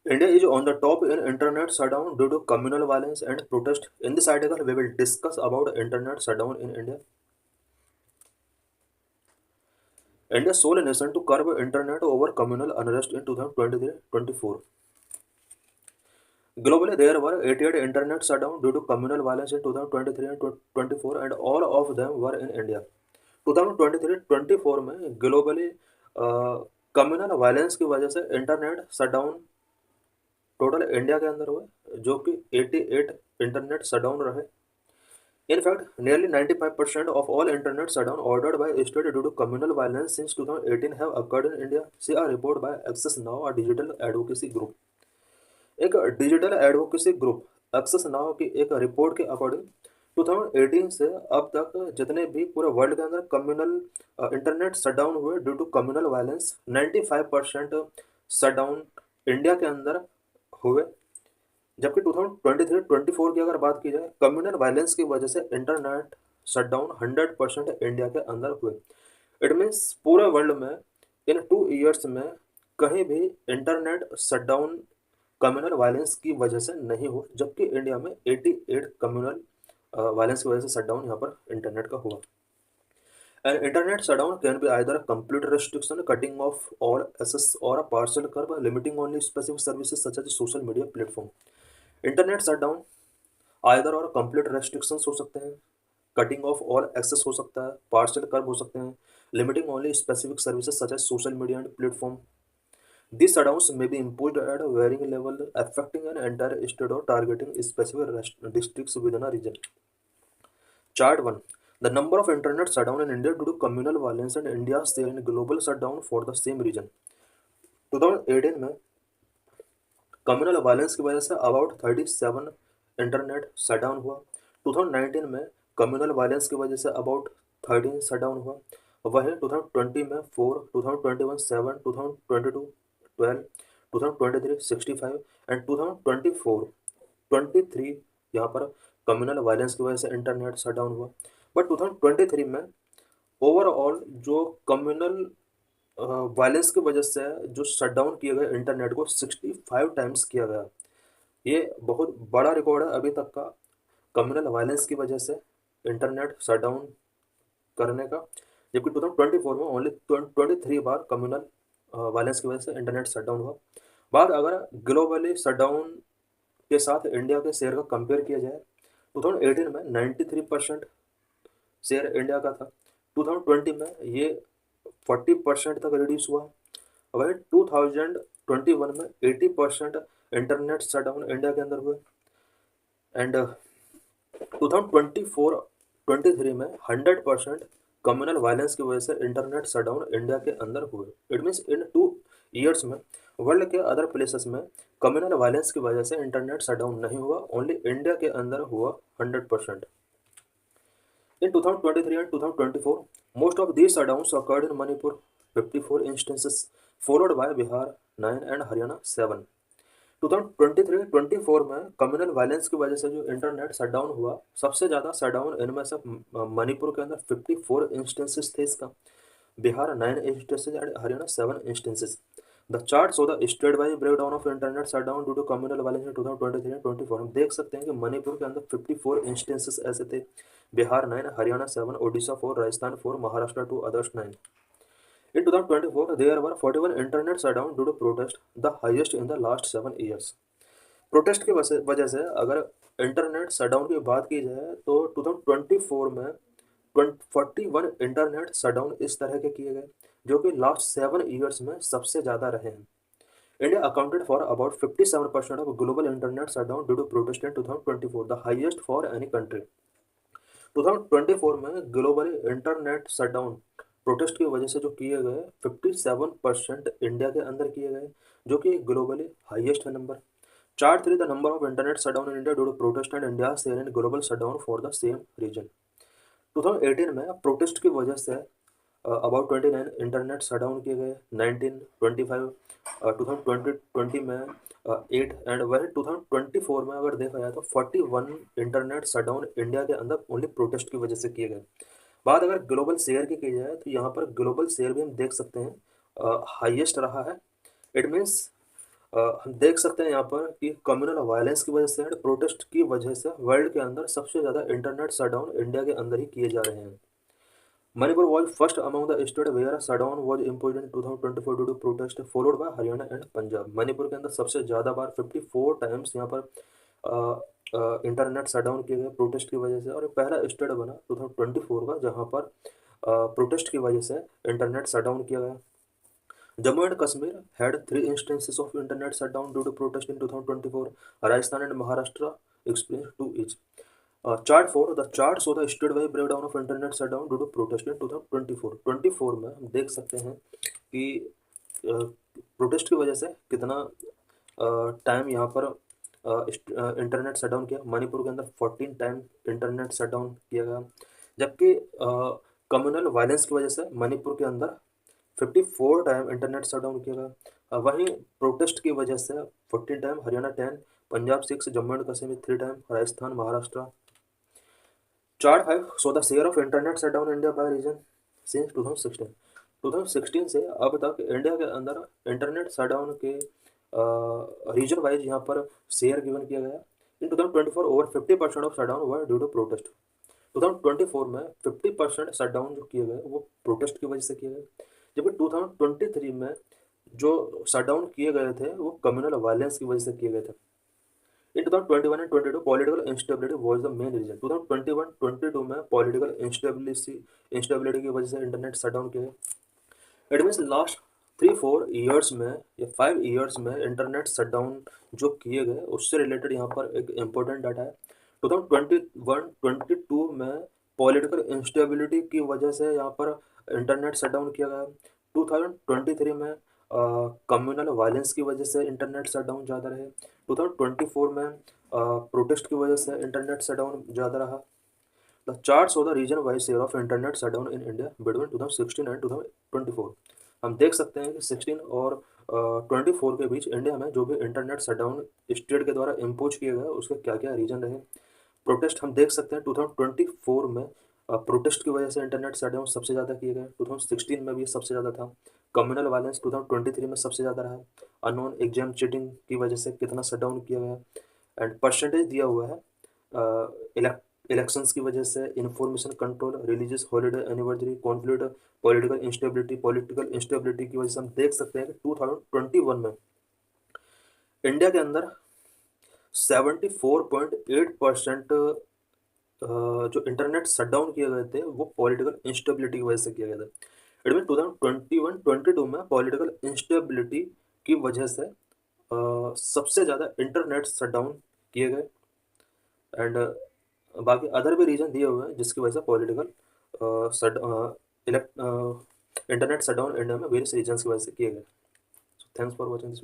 India is on the top in internet shutdown due to communal violence and protest. In this article, we will discuss about internet shutdown in India. India's sole nation to curb internet over communal unrest in 2023-24. Globally, there were 88 internet shutdown due to communal violence in 2023 and 24, and all of them were in India. 2023-24 में globally communal violence की वजह से internet shutdown total India के अंदर हुए जो कि 88 internet shutdown रहे. In fact, nearly 95% of all internet shutdown ordered by state due to communal violence since 2018 have occurred in India. See a report by Access Now, a digital advocacy group. एक digital advocacy group Access Now की एक report के according 2018 से अब तक जितने भी पूरे वर्ल्ड के अंदर कम्युनल इंटरनेट शटडाउन हुए due to communal violence 95% shutdown India के अंदर हुए. जबकि 2023-24 की अगर बात की जाए कम्युनल वायलेंस की वजह से इंटरनेट शटडाउन 100% इंडिया के अंदर हुए. इट मीन्स पूरे वर्ल्ड में इन 2 ईयर्स में कहीं भी इंटरनेट शटडाउन कम्युनल वायलेंस की वजह से नहीं हुआ, जबकि इंडिया में 88 कम्युनल वायलेंस की वजह से शटडाउन यहाँ पर इंटरनेट का हुआ. An internet shutdown can be either a complete restriction, cutting off all access, or a partial curb, limiting only specific services such as social media platform. Internet shutdown either और complete restrictions हो सकते हैं, cutting of all access हो सकता है, partial कर्ब हो सकते हैं, limiting only specific services such as social media and platform. These shutdowns may be imposed at a varying level, affecting an entire state or targeting specific districts within a region. Chart 1. The number of internet shutdown in India due to communal violence and India's share in global shutdown for the same region. 2018 में communal violence की वजह say about 37 internet shutdown हुआ. 2019 में communal violence की वजह say about 13 shutdown हुआ. वहीं 2020 में 4, 2021 7, 2022 12, 2023 65 एंड 2024 23 यहाँ पर कम्युनल वायलेंस की वजह से इंटरनेट शटडाउन हुआ. बट 2023 में ओवरऑल जो कम्युनल वायलेंस की वजह से जो शटडाउन किए गए इंटरनेट को 65 टाइम्स किया गया. ये बहुत बड़ा रिकॉर्ड है अभी तक का कम्युनल वायलेंस की वजह से इंटरनेट शटडाउन करने का, जबकि 2024 में ओनली 23 बार कम्युनल वायलेंस की वजह से इंटरनेट शटडाउन हुआ. बात अगर ग्लोबली शटडाउन के साथ इंडिया के शेयर का कंपेयर किया जाए 2018 में 93% शेयर इंडिया का था. 2020 में ये 40% तक रिड्यूस हुआ. वही 2021 में 80% इंटरनेट शटडाउन इंडिया के अंदर हुए एंड 2024-23 में 100% कम्युनल वायलेंस की वजह से इंटरनेट शटडाउन इंडिया के अंदर हुए. इट मीन्स इन 2 ईयर्स में वर्ल्ड के अदर प्लेसेस में कम्युनल वायलेंस की वजह से इंटरनेट शटडाउन नहीं हुआ, ओनली इंडिया के अंदर हुआ 100%. In 2023 and 2024, most of these shutdowns occurred in Manipur, 54 instances, followed by Bihar, 9 and Haryana, 7. 2023-24 में कम्युनल वायलेंस की वजह से जो इंटरनेट शटडाउन हुआ, सबसे ज़्यादा शटडाउन इनमें से मणिपुर के अंदर 54 इंस्टेंसेस थे इसका, Bihar 9 instances and Haryana 7 instances. The chart show the state wise breakdown of internet shutdown due to communal violence in 2023-24. हम देख सकते हैं कि मणिपुर के अंदर 54 इंस्टेंसेस ऐसे थे, Bihar 9, Haryana 7, Odisha 4, Rajasthan 4, Maharashtra 2, others 9. In 2024, there were 41 internet shutdown due to protest, the highest in the last 7 years. Protest की वजह से अगर इंटरनेट शटडाउन की बात की जाए तो 2024 में 41 इंटरनेट शटडाउन इस तरह के किए गए जो कि लास्ट 7 ईयर्स में सबसे ज़्यादा रहे हैं. India accounted for about 57% of global internet shutdown due to protest in 2024, the highest for any country. 2024 में ग्लोबली इंटरनेट शटडाउन प्रोटेस्ट की वजह से जो किए गए 57% इंडिया के अंदर किए गए जो कि ग्लोबली हाईएस्ट है number. Chart 3. The number of internet shutdown in India due to protest and India share in global shutdown for the same reason. 2018 में प्रोटेस्ट की वजह से अबाउट 29 इंटरनेट शटडाउन किए गए, 19, 25, 2020 में 8 एंड वही 2024 में अगर देखा जाए तो 41 इंटरनेट शटडाउन इंडिया के अंदर ओनली प्रोटेस्ट की वजह से किए गए. बात अगर ग्लोबल शेयर की जाए तो यहाँ पर ग्लोबल शेयर भी हम देख सकते हैं हाईएस्ट रहा है. इट मीन्स हम देख सकते हैं यहाँ पर कि कम्युनल वायलेंस की वजह से एंड प्रोटेस्ट की वजह से वर्ल्ड के अंदर सबसे ज़्यादा इंटरनेट शटडाउन इंडिया के अंदर ही किए जा रहे हैं। Manipur was first among the state where a shutdown was imposed in 2024 due to protest, followed by Haryana and Punjab. Manipur के अंदर सबसे ज़्यादा बार 54 टाइम्स यहाँ पर इंटरनेट शटडाउन किए गए प्रोटेस्ट की वजह से, और ये पहला स्टेट बना 2024 का जहाँ पर प्रोटेस्ट की वजह से इंटरनेट शटडाउन किया गया। Jammu and Kashmir had three instances of internet shutdown due to protest in 2024. Rajasthan and Maharashtra experienced two each. Chart 4, the chart show the statewide breakdown of internet shutdown due to protest in 2024। 24 में हम देख सकते हैं कि protest की वजह से कितना टाइम यहाँ पर इंटरनेट शटडाउन किया। मणिपुर के अंदर 14 टाइम इंटरनेट शटडाउन किया गया, जबकि कम्युनल वायलेंस की वजह से मणिपुर के अंदर 54 टाइम इंटरनेट शटडाउन किया गया। वहीं प्रोटेस्ट की वजह से 14 time, Haryana 10, Punjab 6, Jammu and Kashmir 3 time, Rajasthan, Maharashtra. Chart 5 show the share of internet shutdown India by reason since 2016। 2016 से अब तक इंडिया के अंदर इंटरनेट शटडाउन के रीजन वाइज यहाँ पर शेयर गिवन किया गया। In 2024 over 50% of shutdown were due to protest. 2024 में 50% शटडाउन जो किए गए वो प्रोटेस्ट की वजह से किए गए, जबकि 2023 में जो शटडाउन किए गए थे वो कम्युनल वायलेंस की वजह से किए गए थे। In 2021 and 22 political instability was the main reason. 2021-22 में पॉलिटिकल इंस्टेबिलिटी की वजह से इंटरनेट शटडाउन किया गया। इट मीन्स लास्ट 3-4 ईयर्स में या 5 ईयर्स में इंटरनेट शटडाउन जो किए गए उससे रिलेटेड यहाँ पर एक इम्पोर्टेंट डाटा है। 2021-22 में पॉलिटिकल इंस्टेबिलिटी की वजह से यहाँ पर इंटरनेट शटडाउन किया गया। 2023 में कम्युनल वायलेंस की वजह से इंटरनेट शटडाउन ज़्यादा रहे। 2024 में प्रोटेस्ट की वजह से इंटरनेट शटडाउन ज़्यादा रहा। The chart show the region wise share of internet shutdown in India between 2016 and 2024। हम देख सकते हैं कि 16 और 24 के बीच इंडिया में जो भी इंटरनेट शटडाउन स्टेट के द्वारा इम्पोज किए गए उसके क्या क्या रीजन रहे। प्रोटेस्ट हम देख सकते हैं 2024 में प्रोटेस्ट की वजह से इंटरनेट शटडाउन सबसे ज़्यादा किए गए। 2016 में भी सबसे ज़्यादा था। कम्युनल वायलेंस 2023 में सबसे ज़्यादा रहा। अननोन एग्जाम चीटिंग की वजह से कितना शटडाउन किया गया, एंड परसेंटेज दिया हुआ है। इलेक्शंस की वजह से, information control, religious holiday, anniversary, conflict, political instability की वजह से हम देख सकते हैं कि 2021 में इंडिया के अंदर 74.8% जो इंटरनेट शटडाउन किए गए थे वो पॉलिटिकल इंस्टेबिलिटी की वजह से किए गए थे। इट मीन 2021-22 में पॉलिटिकल इंस्टेबिलिटी की वजह से सबसे ज़्यादा इंटरनेट शटडाउन किए गए, एंड बाकी अदर भी रीजन दिए हुए हैं जिसकी वजह से पॉलिटिकल इंटरनेट शटडाउन इंडिया में वेरियस रीजन्स की वजह से किए गए। So thanks for watching this.